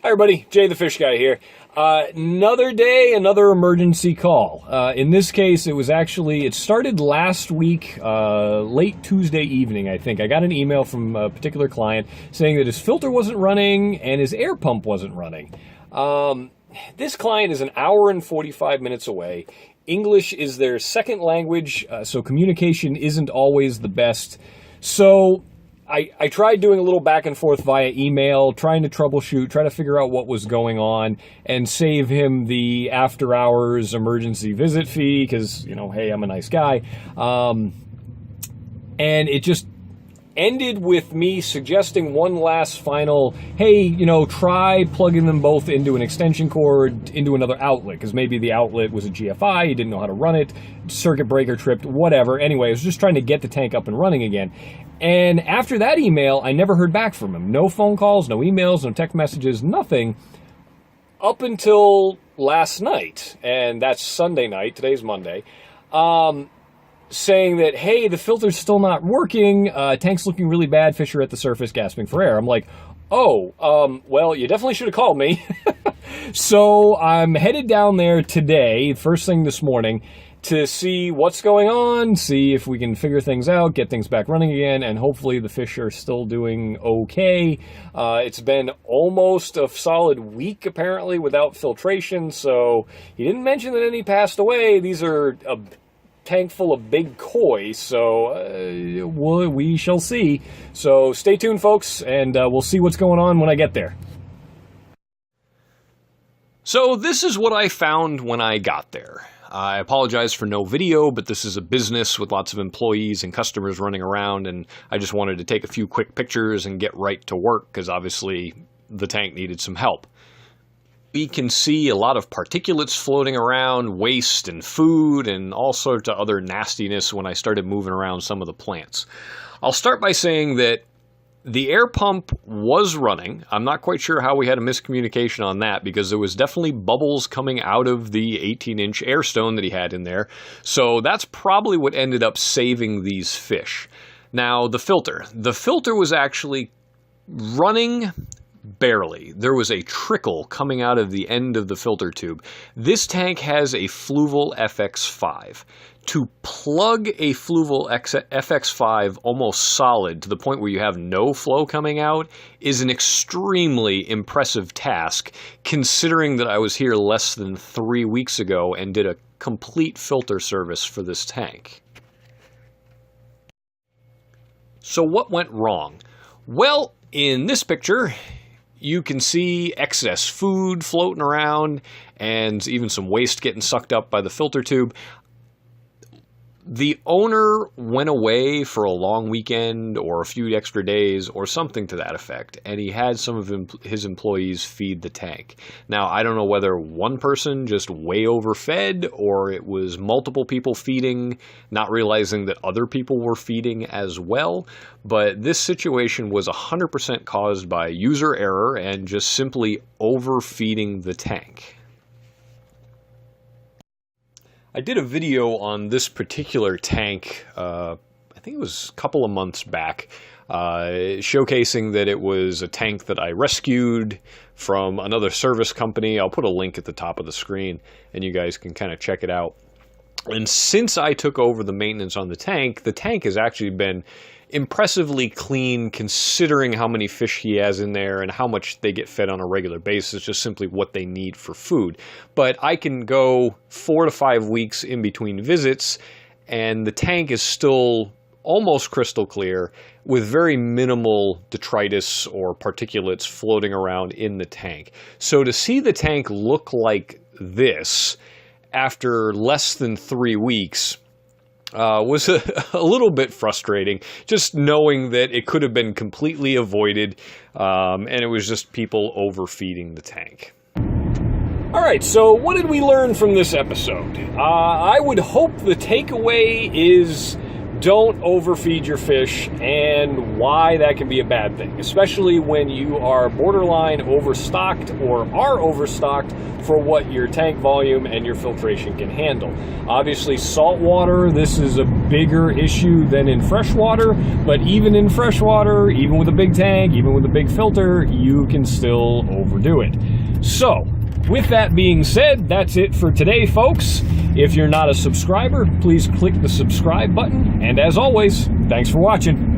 Hi everybody, Jay the Fish Guy here. Another day, another emergency call. In this case, it started last week, late Tuesday evening, I think. I got an email from a particular client saying that his filter wasn't running and his air pump wasn't running. This client is an hour and 45 minutes away. English is their second language, so communication isn't always the best. So I tried doing a little back and forth via email, trying to troubleshoot, try to figure out what was going on, and save him the after-hours emergency visit fee, because, hey, I'm a nice guy. And it just ended with me suggesting one last final, hey, try plugging them both into an extension cord into another outlet, because maybe the outlet was a GFI, you didn't know how to run it, circuit breaker tripped, whatever. Anyway, I was just trying to get the tank up and running again. And after that email, I never heard back from him. No phone calls, no emails, no text messages, nothing. Up until last night, and that's Sunday night, today's Monday, saying that, hey, the filter's still not working, tank's looking really bad, fish are at the surface gasping for air. I'm like, well, you definitely should have called me. So I'm headed down there today, first thing this morning, to see what's going on, see if we can figure things out, get things back running again, and hopefully the fish are still doing okay. It's been almost a solid week, apparently, without filtration, so he didn't mention that any passed away. These are a tank full of big koi, so we shall see. So stay tuned, folks, and we'll see what's going on when I get there. So this is what I found when I got there. I apologize for no video, but this is a business with lots of employees and customers running around, and I just wanted to take a few quick pictures and get right to work, because obviously the tank needed some help. We can see a lot of particulates floating around, waste and food, and all sorts of other nastiness when I started moving around some of the plants. I'll start by saying that the air pump was running. I'm not quite sure how we had a miscommunication on that, because there was definitely bubbles coming out of the 18-inch air stone that he had in there. So that's probably what ended up saving these fish. Now, the filter was actually running barely. There was a trickle coming out of the end of the filter tube. This tank has a Fluval FX5. To plug a Fluval FX5 almost solid to the point where you have no flow coming out is an extremely impressive task, considering that I was here less than 3 weeks ago and did a complete filter service for this tank. So what went wrong? Well, in this picture, you can see excess food floating around and even some waste getting sucked up by the filter tube. The owner went away for a long weekend or a few extra days or something to that effect, and he had some of his employees feed the tank. Now, I don't know whether one person just way overfed or it was multiple people feeding, not realizing that other people were feeding as well, but this situation was 100% caused by user error and just simply overfeeding the tank. I did a video on this particular tank, I think it was a couple of months back, showcasing that it was a tank that I rescued from another service company. I'll put a link at the top of the screen and you guys can kind of check it out. And since I took over the maintenance on the tank has actually been impressively clean, considering how many fish he has in there and how much they get fed on a regular basis, just simply what they need for food. But I can go 4 to 5 weeks in between visits, and the tank is still almost crystal clear with very minimal detritus or particulates floating around in the tank. So to see the tank look like this after less than 3 weeks was a little bit frustrating, just knowing that it could have been completely avoided, and it was just people overfeeding the tank. Alright, so what did we learn from this episode? I would hope the takeaway is don't overfeed your fish and why that can be a bad thing, especially when you are borderline overstocked or are overstocked for what your tank volume and your filtration can handle. Obviously, saltwater, this is a bigger issue than in freshwater, but even in freshwater, even with a big tank, even with a big filter, you can still overdo it. So, with that being said, that's it for today, folks. If you're not a subscriber, please click the subscribe button. And as always, thanks for watching.